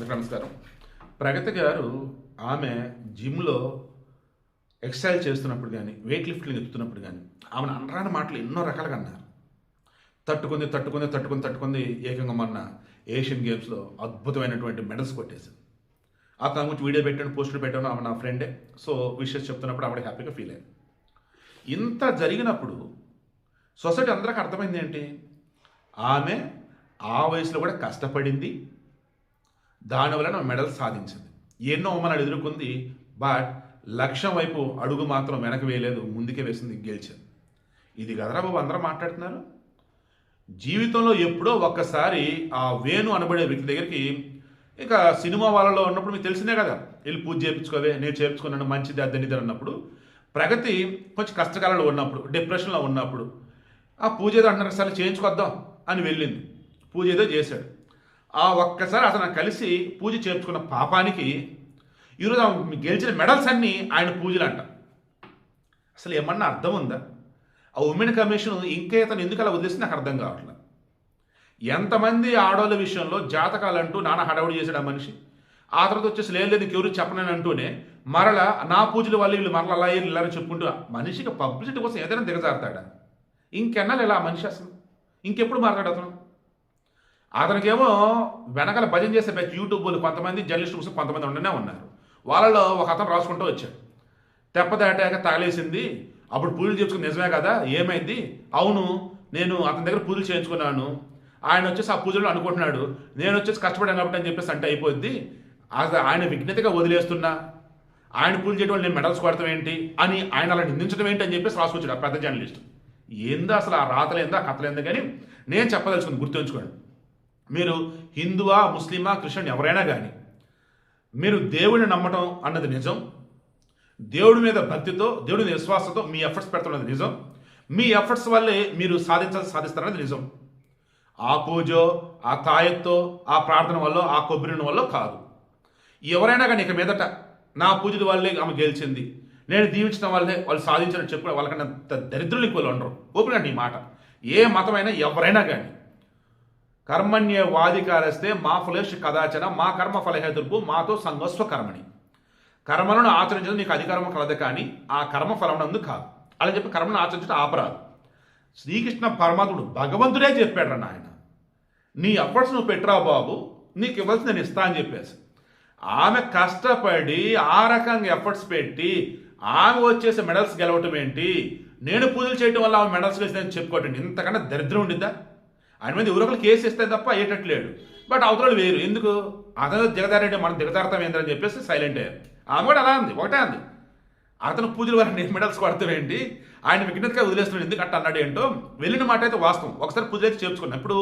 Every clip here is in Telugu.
అందరికీ నమస్కారం. ప్రగతి గారు ఆమె జిమ్లో ఎక్సర్సైజ్ చేస్తున్నప్పుడు కానీ, వెయిట్ లిఫ్టింగ్ ఎత్తుతున్నప్పుడు కానీ ఆమెను అనరాని మాటలు ఎన్నో రకాలుగా అన్నారు. తట్టుకుంది ఏకంగా మొన్న ఏషియన్ గేమ్స్లో అద్భుతమైనటువంటి మెడల్స్ కొట్టేసింది. ఆ తన గురించి వీడియో పెట్టాను, పోస్టులు పెట్టాను. ఆమె నా ఫ్రెండే. సో విషెస్ చెప్తున్నప్పుడు ఆవిడ హ్యాపీగా ఫీల్ అయ్యింది. ఇంత జరిగినప్పుడు సొసైటీ అందరికీ అర్థమైంది ఏంటి, ఆమె ఆ వయసులో కూడా కష్టపడింది, దానివల్ల మెడల్స్ సాధించింది. ఎన్నో అవమానాలు ఎదుర్కొంది, బట్ లక్ష్యం వైపు అడుగు మాత్రం వెనక వేయలేదు, ముందుకే వేసింది, గెలిచింది. ఇది కదరా బాబు అందరూ మాట్లాడుతున్నారు. జీవితంలో ఎప్పుడో ఒక్కసారి ఆ వేణు అనబడే వ్యక్తి దగ్గరికి, ఇక సినిమా వాళ్ళలో ఉన్నప్పుడు మీకు తెలిసిందే కదా, వెళ్ళి పూజ చేయించుకోవే, నేను చేయించుకున్నాను, మంచిది అద్దనిది అన్నప్పుడు, ప్రగతి కొంచెం కష్టకాలంలో ఉన్నప్పుడు, డిప్రెషన్లో ఉన్నప్పుడు ఆ పూజ ఏదో అంటున్నారు, సరే చేయించుకొద్దాం అని వెళ్ళింది. పూజ ఏదో చేశాడు. ఆ ఒక్కసారి అతను కలిసి పూజ చేయించుకున్న పాపానికి ఈరోజు గెలిచిన మెడల్స్ అన్నీ ఆయన పూజలు అంట. అసలు ఏమన్నా అర్థం ఉందా? ఆ ఉమెన్ కమిషన్ ఇంకే అతను ఎందుకు అలా వదిలేసి నాకు అర్థం కావట్లేదు. ఎంతమంది ఆడవాళ్ళ విషయంలో జాతకాలు అంటూ నాన్న హడావుడి చేశాడు ఆ మనిషి. ఆ తర్వాత వచ్చేసి లేదు ఎవరు చెప్పనని అంటూనే మరలా నా పూజల వల్ల వీళ్ళు మరలా అలా ఇలా చెప్పుకుంటూ మనిషికి పబ్లిసిటీ కోసం ఏదైనా దిగజారుతాడా? ఇంకెన్నాళ్ళు ఇలా ఆ మనిషి అసలు ఇంకెప్పుడు మాట్లాడు అతను? అతనికేమో వెనకాల భజన చేసే యూట్యూబ్లు కొంతమంది, జర్నలిస్టు కొంతమంది ఉండనే ఉన్నారు. వాళ్ళలో ఒక అతను రాసుకుంటూ వచ్చాడు, తెప్పదాటాక తగలేసింది, అప్పుడు పూజలు చేసుకుని నిజమే కదా, ఏమైంది? అవును, నేను అతని దగ్గర పూజలు చేయించుకున్నాను, ఆయన వచ్చేసి ఆ పూజలు అనుకుంటున్నాడు, నేను వచ్చేసి కష్టపడాను కాబట్టి అని చెప్పేసి అంటే అయిపోద్ది, ఆయన విఘ్నతగా వదిలేస్తున్నా, ఆయన పూజలు చేయడం నేను మెడల్స్ కొడతాం ఏంటి అని ఆయన అలా నిందించడం ఏంటి అని చెప్పేసి రాసుకొచ్చాడు ఆ పెద్ద జర్నలిస్ట్. ఏందో అసలు ఆ రాతలేందా కథలేందా కానీ నేను చెప్పదలుచుకుంది, గుర్తుంచుకోండి. మీరు హిందువా, ముస్లిమా, క్రిస్టియన్ ఎవరైనా కానీ మీరు దేవుడిని నమ్మటం అన్నది నిజం, దేవుడి మీద భక్తితో, దేవుడి మీద విశ్వాసంతో మీ ఎఫర్ట్స్ పెడుతున్నది నిజం, మీ ఎఫర్ట్స్ వల్లే మీరు సాధిస్తారన్నది నిజం. ఆ పూజో, ఆ తాయెత్తో, ఆ ప్రార్థన వల్ల, ఆ కొబ్బరి వల్ల కాదు. ఎవరైనా కానీ ఇక మీదట నా పూజల వల్లే ఆమె గెలిచింది, నేను దీవించడం వల్లే వాళ్ళు సాధించినట్టు చెప్పి వాళ్ళకన్నా దరిద్రులు ఎక్కువ ఉండరు. ఓపెన్ ఈ మాట. ఏ మతమైనా ఎవరైనా కానీ కర్మణ్యవాధికారస్తే మా ఫలేష్ కదాచన మా కర్మ ఫలహేతుర్పు మాతో సంగస్వ కర్మని. కర్మలను ఆచరించడం నీకు అధికారం కలదు కానీ ఆ కర్మ ఫలమునందు కాదు. అలా చెప్పి కర్మను ఆచరించడం ఆపరాదు. శ్రీకృష్ణ పరమాత్ముడు భగవంతుడే చెప్పాడు నాయన, నీ ఎఫర్ట్స్ నువ్వు పెట్టరా బాబు, నీకు ఇవ్వాల్సి నేను ఇస్తా అని చెప్పేసి. ఆమె కష్టపడి ఆ రకంగా ఎఫర్ట్స్ పెట్టి ఆమె వచ్చేసి మెడల్స్ గెలవటం ఏంటి, నేను పూజలు చేయడం వల్ల ఆమె మెడల్స్ గెలిచిందని చెప్పుకోవటం ఇంతకన్నా దరిద్రం ఉండిద్దా? ఆయన మీద ఎవరొకరు కేసు ఇస్తే తప్ప అయ్యేటట్లేడు. బట్ అవతరాలు వేరు, ఎందుకు అతను దిగదారంటే మనం దిగదారతాం ఏందని చెప్పేసి సైలెంట్ అయ్యారు. ఆమె కూడా అలా అంది, ఒకటే అంది, అతను పూజల వల్ల నేను మెడల్స్ కొడతాం ఏంటి, ఆయన విఘ్నతగా వదిలేస్తున్నాడు ఎందుకు అట్ట అన్నాడు ఏంటో. వెళ్ళిన మాట అయితే వాస్తవం. ఒకసారి పూజలు అయితే చేర్చుకున్నాం, ఇప్పుడు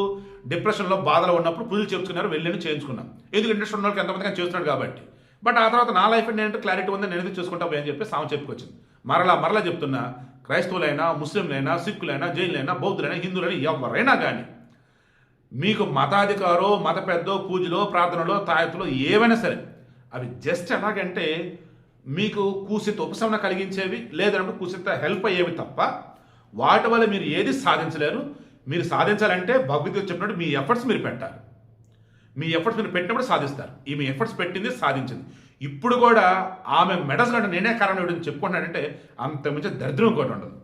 డిప్రెషన్లో బాధలో ఉన్నప్పుడు పూజలు చేర్చుకున్నారు, వెళ్ళి చేయించుకున్నాం. ఎందుకు ఇంట్రెస్ట్ ఉన్న వాళ్ళకి ఎంతమందిగా చేస్తున్నాడు కాబట్టి. బట్ ఆ తర్వాత నా లైఫ్ నేను క్లారిటీ ఉంది, నేను ఎందుకు చూసుకుంటా అని చెప్పి సామె చెప్పుకొచ్చింది. మరలా చెప్తున్నా, క్రైస్తవులైనా, ముస్లింలైనా, సిక్కులైనా, జైన్లైనా, బౌద్ధులైనా, హిందువులైనా ఎవరైనా కానీ మీకు మతాధికారో, మత పెద్దో, పూజలో, ప్రార్థనలో, తాయత్తులో ఏవైనా సరే అవి జస్ట్ ఎలాగంటే మీకు కూసింత ఉపశమనం కలిగించేవి, లేదంటే కూసింత హెల్ప్ అయ్యేవి తప్ప వాటి వల్ల మీరు ఏది సాధించలేరు. మీరు సాధించాలంటే భగవద్గీత చెప్పినట్టు మీ ఎఫర్ట్స్ మీరు పెట్టాలి. మీ ఎఫర్ట్స్ మీరు పెట్టినప్పుడు సాధిస్తారు. ఈమె ఎఫర్ట్స్ పెట్టింది, సాధించింది. ఇప్పుడు కూడా ఆమె మెడల్స్ అంటే నేనే కారణం చెప్పుకుంటున్నానంటే అంత మించి దరిద్రం కూడా ఉండదు.